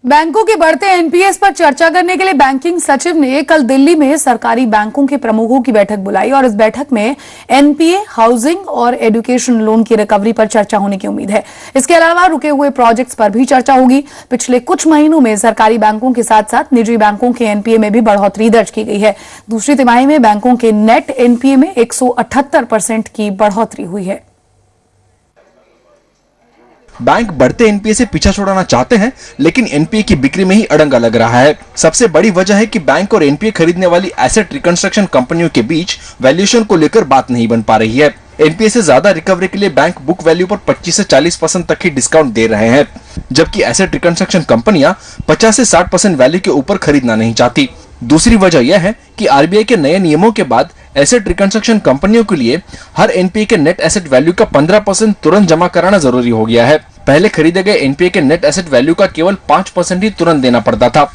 बैंकों के बढ़ते एनपीएस पर चर्चा करने के लिए बैंकिंग सचिव ने कल दिल्ली में सरकारी बैंकों के प्रमुखों की बैठक बुलाई और इस बैठक में एनपीए, हाउसिंग और एजुकेशन लोन की रिकवरी पर चर्चा होने की उम्मीद है। इसके अलावा रुके हुए प्रोजेक्ट्स पर भी चर्चा होगी। पिछले कुछ महीनों में सरकारी बैंकों के साथ साथ निजी बैंकों के एनपीए में भी बढ़ोतरी दर्ज की गई है। दूसरी तिमाही में बैंकों के नेट एनपीए में 178% की बढ़ोतरी हुई है। बैंक बढ़ते एनपीए से पीछा छुड़ाना चाहते हैं, लेकिन एनपीए की बिक्री में ही अड़ंगा लग रहा है। सबसे बड़ी वजह है कि बैंक और एनपीए खरीदने वाली एसेट रिकंस्ट्रक्शन कंपनियों के बीच वैल्यूएशन को लेकर बात नहीं बन पा रही है। एनपीए से ज्यादा रिकवरी के लिए बैंक बुक वैल्यू पर 25 से 40% तक ही डिस्काउंट दे रहे हैं, जबकि एसेट रिकंस्ट्रक्शन कंपनियां 50 से 60% वैल्यू के ऊपर खरीदना नहीं चाहती। दूसरी वजह यह है कि आरबीआई के नए नियमों के बाद एसेट रिकंस्ट्रक्शन कंपनियों के लिए हर एनपीए के नेट एसेट वैल्यू का 15% तुरंत जमा कराना जरूरी हो गया है। पहले खरीदे गए एनपीए के नेट एसेट वैल्यू का केवल 5% ही तुरंत देना पड़ता था।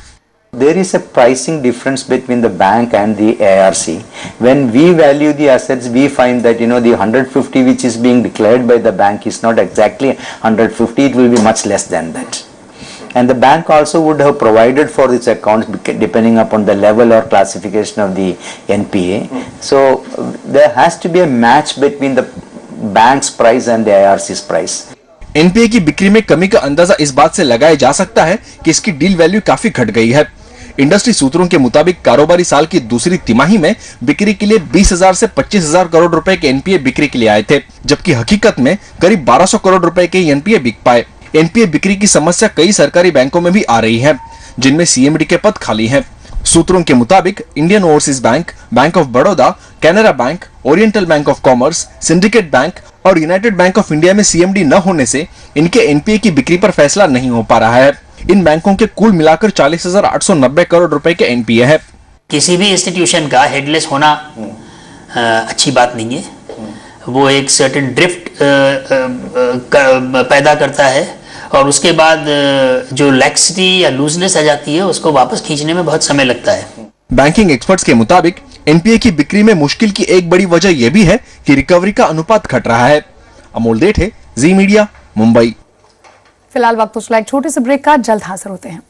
There is a pricing difference between the bank and the ARC. When we value the assets, we find that the 150 which is being declared by the bank is not exactly 150. It will be much less than that. And the bank also would have provided for its accounts depending upon the level or classification of the NPA. So there has to be a match between the bank's price and the ARC's price. NPA की बिक्री में कमी का अंदाजा इस बात से लगाया जा सकता है कि इसकी डील वैल्यू काफी घट गई है। इंडस्ट्री सूत्रों के मुताबिक कारोबारी साल की दूसरी तिमाही में बिक्री के लिए 20,000 से 25,000 करोड़ रुपए के एनपीए बिक्री के लिए आए थे, जबकि हकीकत में करीब 1200 करोड़ रुपए के एनपीए बिक पाए। एनपीए बिक्री की समस्या कई सरकारी बैंकों में भी आ रही है, जिनमें सीएमडी के पद खाली हैं। सूत्रों के मुताबिक Indian overseas bank, bank of Baroda, Canara bank, oriental bank of commerce, syndicate bank और यूनाइटेड बैंक ऑफ इंडिया में सीएमडी न होने से इनके एनपीए की बिक्री पर फैसला नहीं हो पा रहा है। इन बैंकों के कुल मिलाकर 40,890 करोड़ रुपए के एनपीए है। किसी भी इंस्टीट्यूशन का हेडलेस होना अच्छी बात नहीं है। वो एक सर्टेन ड्रिफ्ट पैदा करता है और उसके बाद जो लैक्सिटी या लूजनेस आ जाती है उसको वापस खींचने में बहुत समय लगता है। बैंकिंग एक्सपर्ट्स के मुताबिक एनपीए की बिक्री में मुश्किल की एक बड़ी वजह यह भी है कि रिकवरी का अनुपात घट रहा है। अमोल देठे, जी मीडिया, मुंबई। फिलहाल वक्त तो एक छोटे से ब्रेक का, जल्द हाजिर होते हैं।